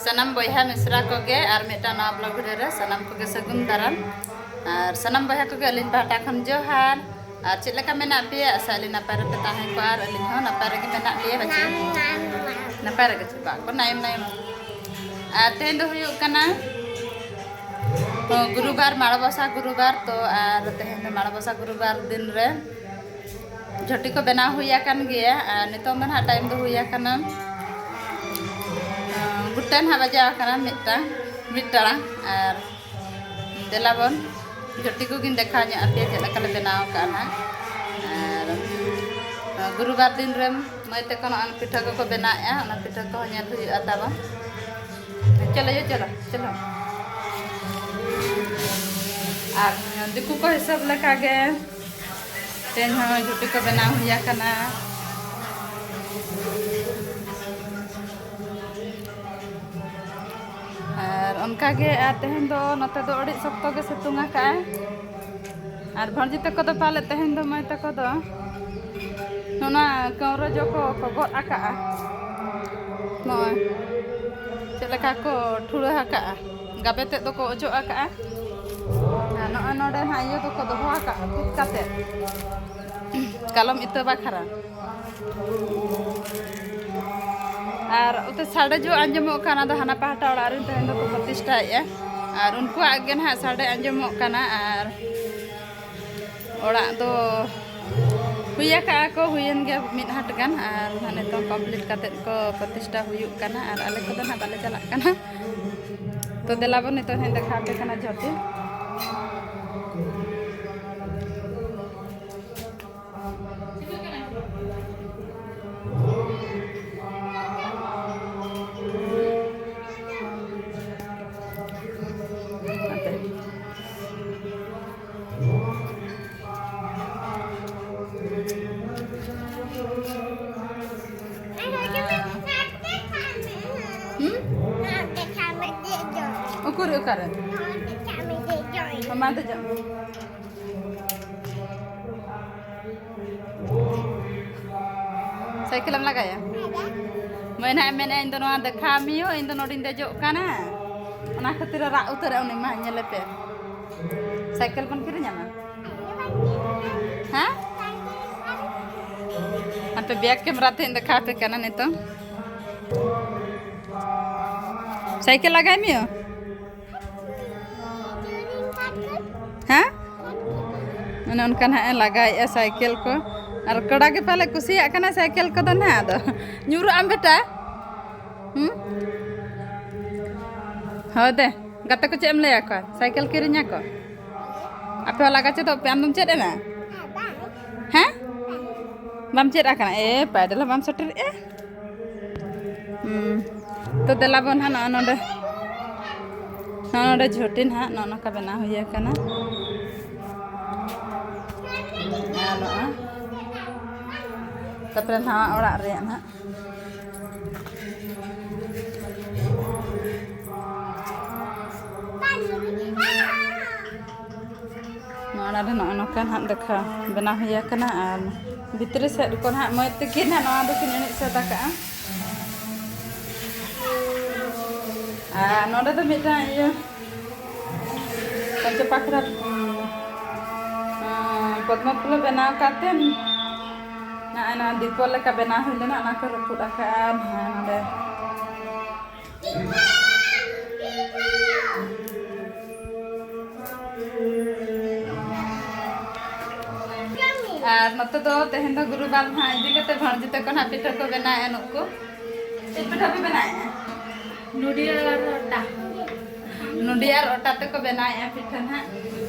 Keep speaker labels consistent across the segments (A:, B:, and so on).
A: सनम बया मिश्रा को गे और मेटा नवा ब्लॉग रे सनम को गे सगुन दाराम और सनम बया को गे अलिन पाटा खन जोहार और चेक लेका मेना पे आशा अली नपाय रे ताहें को और अलिन हो नपाय रे मेना लिए बच्चे नपाय रे चबा को नायम नायम तेन दो हुयु कना गुरुवार माड़बसा गुरुवार तो और तेन दो माड़बसा गुरुवार दिन रे झोटी को बना हुआ कान गया नितों दो ना टाइम दो हुआ कना गुट्टन हाँ बजा कना मिट्टाड़ा और देलाबन झोटी को गिन देखा पे चलकले बनाव काना और गुरुवार दिन रे मई तक पिठा को बनाया पिठा को ñel हुआ तब चलो ये चलो चलो और दिकू को हिसाब लेका गे तेन झुटी को बना हुआ कना और उनका गे तेहन दो नते दो अड़ी सख्त गे सितुंगा का और भणजी तक दो पाले तेहन दो मई तक दो नोना कौरो जो को गद आका नोय चलका को ठुड़ा आका गाबे ते दो को ओजो आका नोय नोडे ना इयो दो को दो आका फिट काते कलम इतो बाखरा और उते साड़े जो आंजमो काना दो हना पाहटा ओड़ा रे तेन दो को प्रतिष्ठा है और उनको आगे ना साड़े आंजमो काना और ओड़ा दो हुया का को हुयन गे मिद हाट गान और माने तो कंप्लीट काते को प्रतिष्ठा हुयुक काना और आले को ना बाले चला काना तो देलाबो नितो हें देखा पे काना झोटी ukur ukaran mama tu jam cycle am laga ya mena indo no dekha miyo indo no din dejok kana ona khatir ra utar oni ma nyele pe cycle pun kiri nyama ha ante back camera te dekha pe kana nito cycle lagai miyo हाँ मैंने उनका ना लगाया cycle को और कड़ा के पहले कुसिया करना साइकिल को तो ना दो न्यूरो आम बेटा हाँ दे गत्ता को चेम ले आको साइकिल किरिnya को apa लगा चे तो प्यान तुम चेद ना हाँ बम चेद आकना पैदल बम सटर तो देलाबन हाँ नोडे नोडे झोटिन हाँ नोनो का बना हुआ कना तपरे हाँ ओड़ा रे ना नोड़ा रे नोनो का हाँ देखा बना हुआ कना और भितरे से को हाँ मई तक ना नोआ दो किन एने से तक नोडे तो मिटा ये पंच पाखरा पद्म फूल बनाव काते ना दीपो लेका बना हुई ना ना को रपुद आका नोडे और नते तो तेहन तो गुरुवार हाँ इदी कते भणजी तक ना पिठा को बनाए नुको पिठा भी बनाए नुडियार ओटा तक बनाया पिठा ना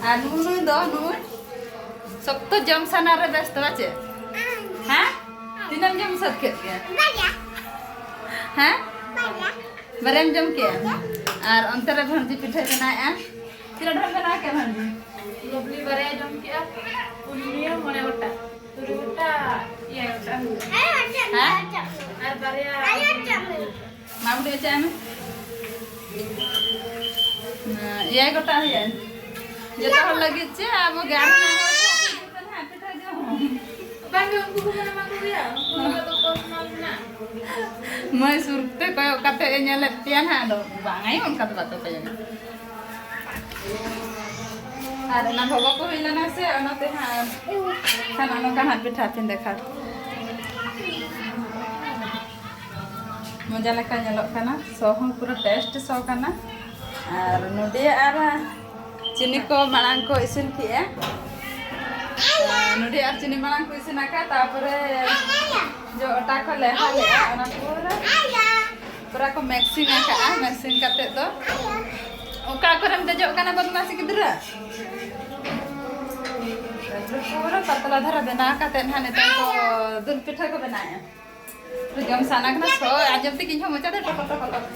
A: और नुई दो नुई सब तो जम सना रे व्यस्त बाचे हाँ तीनम जम सद के हाँ बरेम जम के और अंतर रे भणजी पिठा बनाया तीन ढंग बना के भणजी लोबली बरे जम के पुनिया मने ओटा तुरी ओटा ये ओटा हाँ और बरे माबुडी चाम ये गोटा है ये तो लगी छे अब गाड़ी ना पिठा जो मैं सुरते कोयो कते nyele pian ha do bangai on kata bato kaya ada na baba ko hilana se anate ha kana no kan pita pin dekha मजा लेका nyelok kana so hon pura taste so kana ar nodi ara chini ko malang ko isin kiye nodi ar chini malang ko isin aka tapore jo ota ko leha le ana pura ko mixing aka mixing kate do oka koram dejok kana badmasi gidra pura patla dhara bena kate hane to ko dul pitha ko benaya तो जम साना कना सो आजम ते किन मचा दे टको टको टको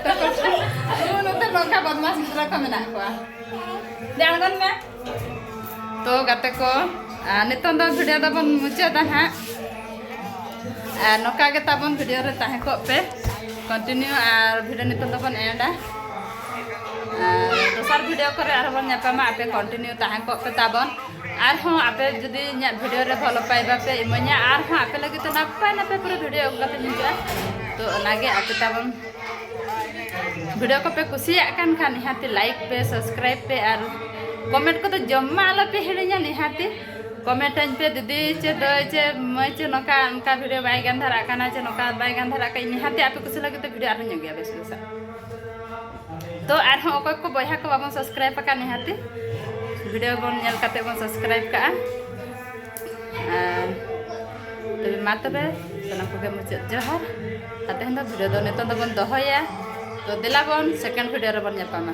A: टको no ते नोका बदमाश इतरा का मेना को जानगन में तो गाते को नितन दो वीडियो द बन मुचा दा हा नोका के ताबन वीडियो रे ताहे को पे कंटिन्यू आर वीडियो नितन दो बन एंडा दोसर वीडियो करे आर बन न्यापामा आपे कंटिन्यू ताहे को पे ताबन आर हाँ आपे जदि वीडियो रे भलो पाइबा पे इमनिया आर हाँ आपे लगे तो नापाय नापाय पूरा वीडियो अगलाते निजा तो नागे आपे ताबन वीडियो को पे कुसिया कान खान निहाती लाइक पे सब्सक्राइब पे आर कमेंट को तो जम्मा आलो पे हेड़िया निहाती कमेंट पे दीदी चे दो चे मैं चे नोका उनका वीडियो बाय गान धरा काना चे नोका बाय गान धरा का निहाती आपे कुछ लगे तो वीडियो आर गया बेस बेस तो आर हाँ को बया को बाबन सब्सक्राइब का निहाती वीडियो बन नेल काते बन सब्सक्राइब का तबे मा तबे सना को के मुचाद जोहार आते हंदा वीडियो दो नितन दो बन दोहया तो दिला बन सेकंड वीडियो रे बन न्यापामा।